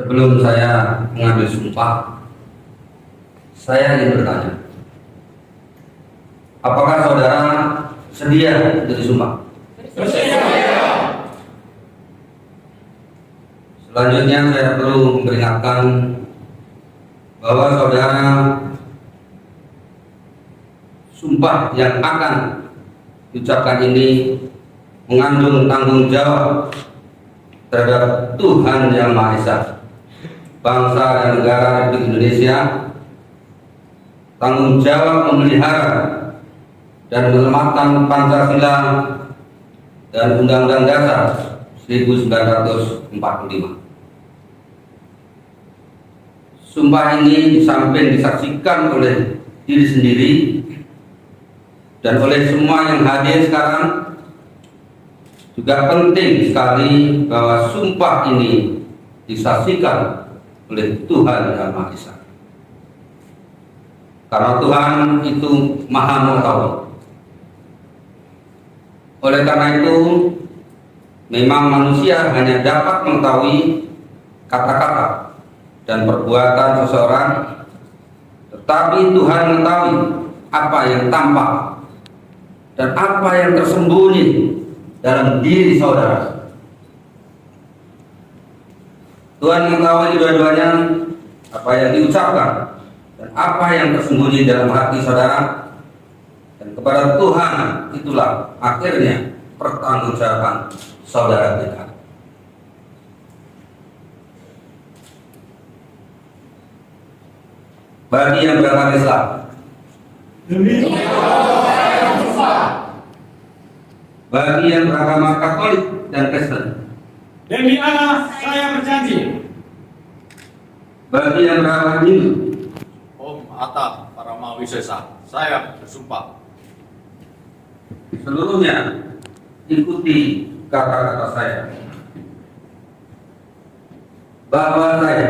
Sebelum saya mengambil sumpah, saya ingin bertanya, apakah saudara sedia untuk disumpah? Selanjutnya saya perlu memperingatkan bahwa saudara sumpah yang akan diucapkan ini mengandung tanggung jawab terhadap Tuhan Yang Maha Esa, bangsa dan negara Republik Indonesia, tanggung jawab memelihara dan menyelamatkan Pancasila dan Undang-Undang Dasar 1945. Sumpah ini disampaikan disaksikan oleh diri sendiri dan oleh semua yang hadir sekarang. Juga penting sekali bahwa sumpah ini disaksikan oleh Tuhan Yang Maha Esa. Karena Tuhan itu Maha Mengetahui. Oleh karena itu, memang manusia hanya dapat mengetahui kata-kata dan perbuatan seseorang, tetapi Tuhan mengetahui apa yang tampak dan apa yang tersembunyi dalam diri saudara. Tuhan mengetahui dua-duanya, apa yang diucapkan dan apa yang tersembunyi dalam hati saudara, dan kepada Tuhan itulah akhirnya pertanggungjawaban saudara berikan. Bagi yang beragama Islam, bagi yang beragama Katolik dan Kristen, demi Allah saya berjanji. Bagi yang beragama Hindu, Om Atta Paramawisesa, saya bersumpah. seluruhnya ikuti kata-kata saya, bahwa saya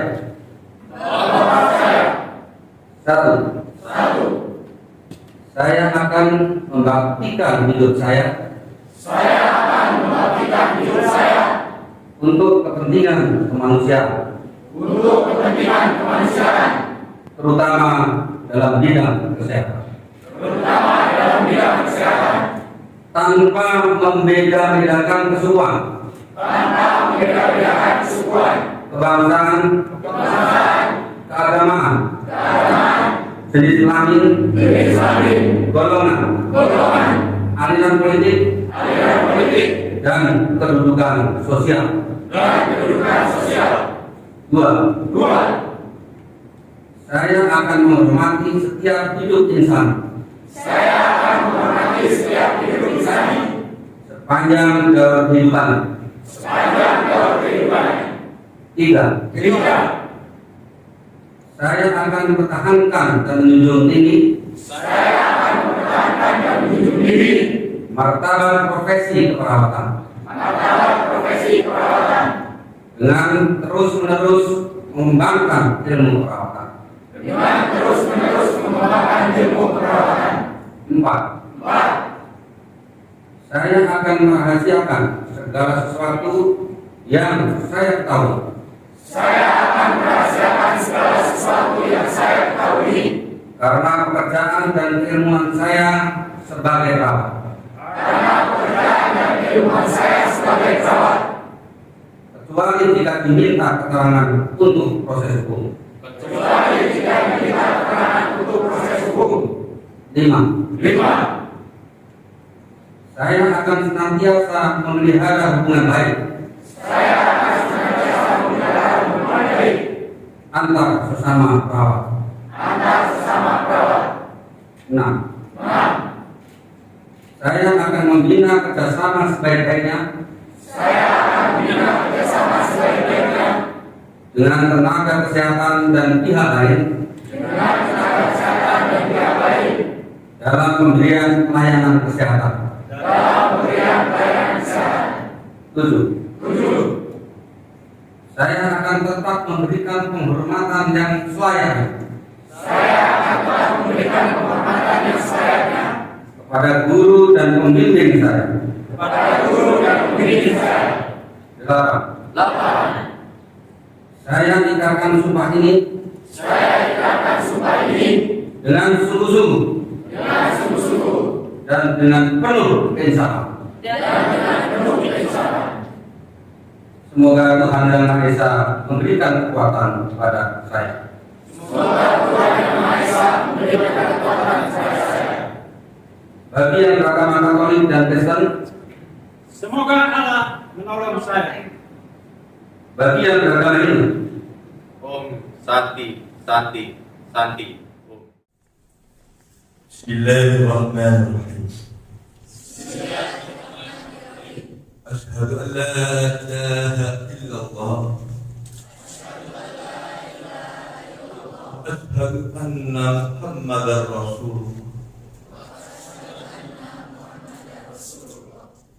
satu, saya akan membaktikan hidup saya untuk kepentingan kemanusiaan, terutama dalam bidang kesehatan, tanpa membeda-bedakan kesukuan, kebangsaan, keagamaan, jenis kelamin, golongan, aliran politik, dan kedudukan sosial. Dua, saya akan menghormati setiap hidup insan sepanjang kehidupan. Tiga, saya akan mempertahankan dan menjunjung tinggi martabat profesi keperawatan dengan terus-menerus mengembangkan ilmu perawatan. Empat, saya akan merahasiakan segala sesuatu yang saya tahu karena pekerjaan dan keilmuan saya sebagai perawat. Kecuali jika diminta keterangan untuk proses hukum. Lima, saya akan senantiasa memelihara hubungan baik antar sesama perawat. Enam, saya akan membina kerjasama sebaik-baiknya dengan tenaga kesehatan dan pihak lain dalam pemberian pelayanan kesehatan. Tujuh, saya akan tetap memberikan penghormatan yang selayaknya kepada guru dan pembimbing saya. Delapan, Saya ikatkan sumpah ini dengan sungguh-sungguh dan dengan penuh keinsafan. Semoga Tuhan Yang Maha Esa memberikan kekuatan kepada saya. Bagi yang beragama Katolik dan Kristen, Semoga Allah menolong saya. bagi yang beragama Hindu, Om Santi, Santi, Santi. Om. Bismillahirrahmanirrahim. Asyhadu an la ilaha illallah. Asyhadu anna Muhammadar Rasulullah.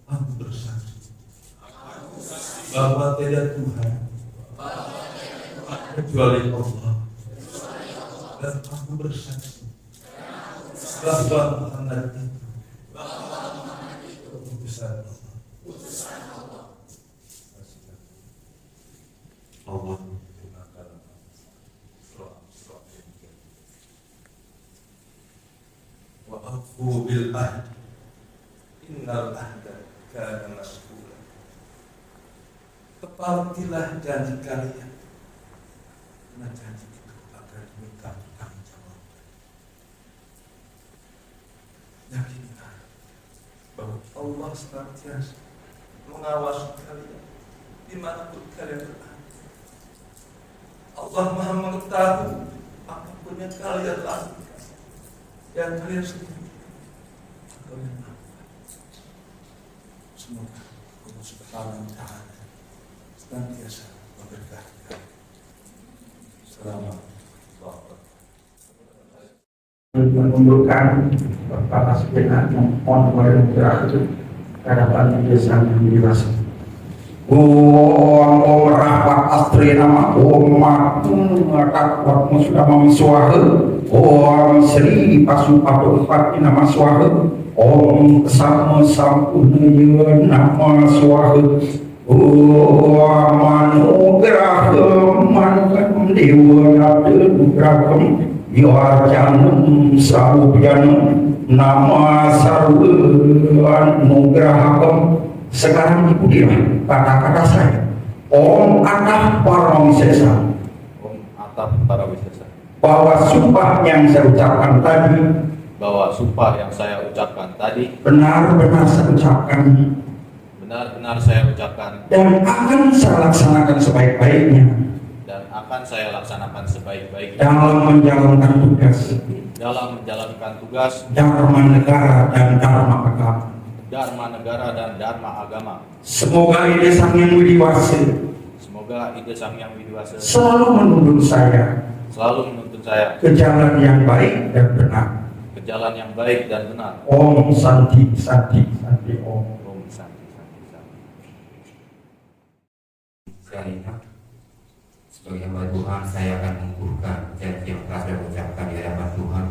Aku bersaksi bahwa tiada Tuhan kecuali Allah, dan aku bersaksi bahwa Muhammad itu utusan Allah. Allah menggunakan wa afu bil ahd innal ahda kana mas'ula. Tepatilah janji kalian, karena janji itu akan diminta pertanggungjawab. Yakinlah bahwa Allah senantiasa mengawasi kalian dimanapun kalian berada. Allah Maha mengetahui apapun yang kalian lakukan, yang kalian sendiri atau yang lakukan. Semoga Allah Subhanahu wa Ta'ala senantiasa memberkati kalian. Selamat menundukkan para sebenarnya yang mohon kepada terakhir hadapan desa yang dewasa. Om rapat astri nama Om takwat sudah memsuara Om Sri Pasupato Upati nama suara Om Sama Sampurna nama suara Om Anugerah Mankan Dewa Nugraham Yohajanum Sarujanum nama Sarwan Nugraham. Sekarang ikutilah kata-kata saya. Om Atap Parawisesa. Om Atap Parawisesa. Bahwa sumpah yang saya ucapkan tadi, Bahwa sumpah yang saya ucapkan tadi benar-benar saya ucapkan benar-benar saya ucapkan dan akan saya laksanakan sebaik-baiknya dan akan saya laksanakan sebaik-baiknya dalam menjalankan tugas Dharma negara dan Dharma agama. Dharma negara dan Dharma agama. Semoga Ide Sang Yang Widiwasa Semoga Ide Sang Yang Widiwasa selalu menuntun saya ke jalan yang baik dan benar. ke jalan yang baik dan benar. Om Santi Santi Santi Om. Om Santi Santi Santi. Saya ingat sebagai hamba Tuhan, saya akan mengukuhkan janji yang telah saya ucapkan di hadapan Tuhan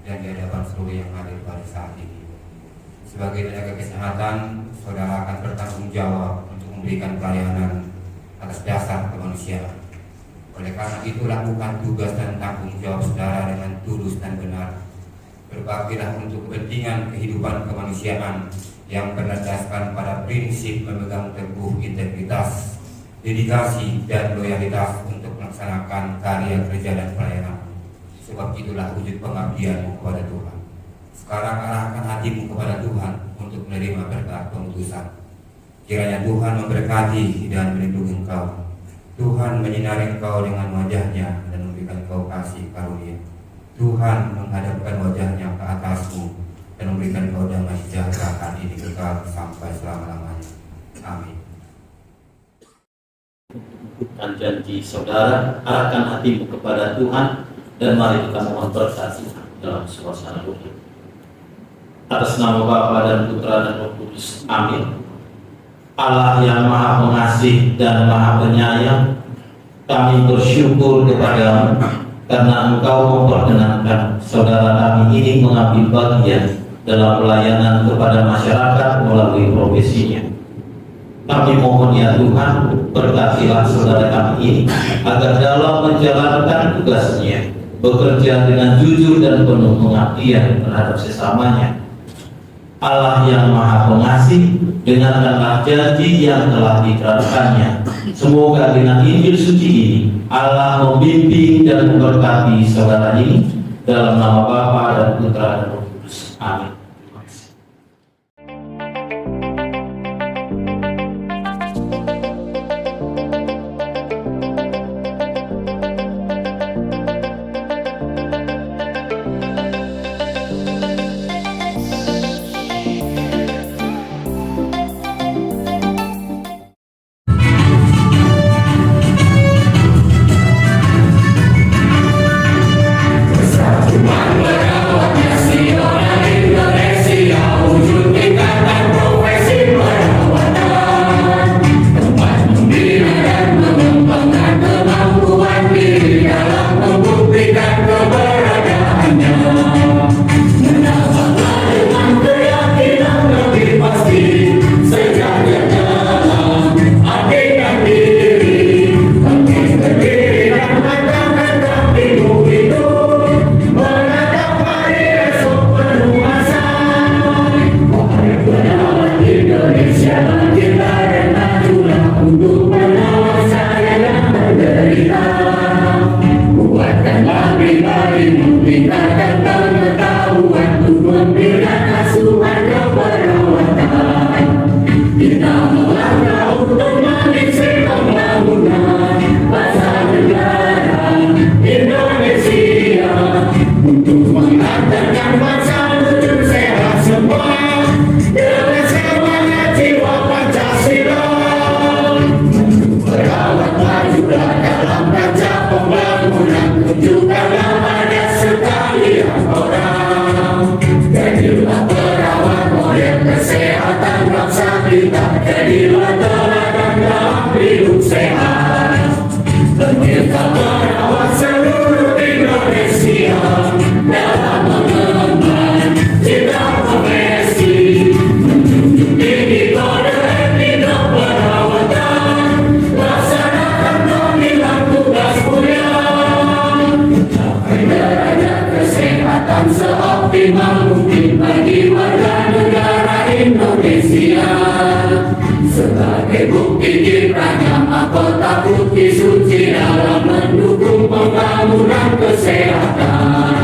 dan di hadapan seluruh yang hadir pada saat ini. Sebagai tenaga kesehatan, saudara akan bertanggung jawab untuk memberikan pelayanan atas dasar kemanusiaan. Oleh karena itu, lakukan tugas dan tanggung jawab saudara dengan tulus dan benar. Berbaktilah untuk kepentingan kehidupan kemanusiaan yang berdasarkan pada prinsip memegang teguh integritas, dedikasi, dan loyalitas untuk melaksanakan karya kerja dan pelayanan. Sebab itulah wujud pengabdian kepada Tuhan. Sekarang arahkan hatimu kepada Tuhan untuk menerima berkat pengutusan. Kiranya Tuhan memberkati dan melindungi engkau. Tuhan menyinari engkau dengan wajahnya dan memberikan engkau kasih karunia. Tuhan menghadapkan wajahnya ke atasmu dan memberikan engkau damai sejahtera saat ini kekal sampai selama-lamanya. Amin. Dan janji saudara, arahkan hatimu kepada Tuhan dan mari kita mohon berkat dalam suasana doa. Atas nama Bapa dan Putra dan Roh Kudus. Amin. Allah yang Maha Pengasih dan Maha Penyayang, kami bersyukur kepadamu karena Engkau memperkenankan saudara kami ini mengambil bagian dalam pelayanan kepada masyarakat melalui profesinya. Kami mohon ya Tuhan, berkatilah saudara kami ini, agar dalam menjalankan tugasnya, bekerja dengan jujur dan penuh pengabdian terhadap sesamanya. Allah yang Maha Pengasih, dengarkanlah janji yang telah diterapkannya. Semoga dengan Injil suci ini, Allah membimbing dan memberkati saudara ini, dalam nama Bapa dan Putra dan Roh Kudus. Amin. Seoptimal mungkin bagi warga negara Indonesia, sebagai bukti kiprahnya mahkota putih suci dalam mendukung pembangunan kesehatan.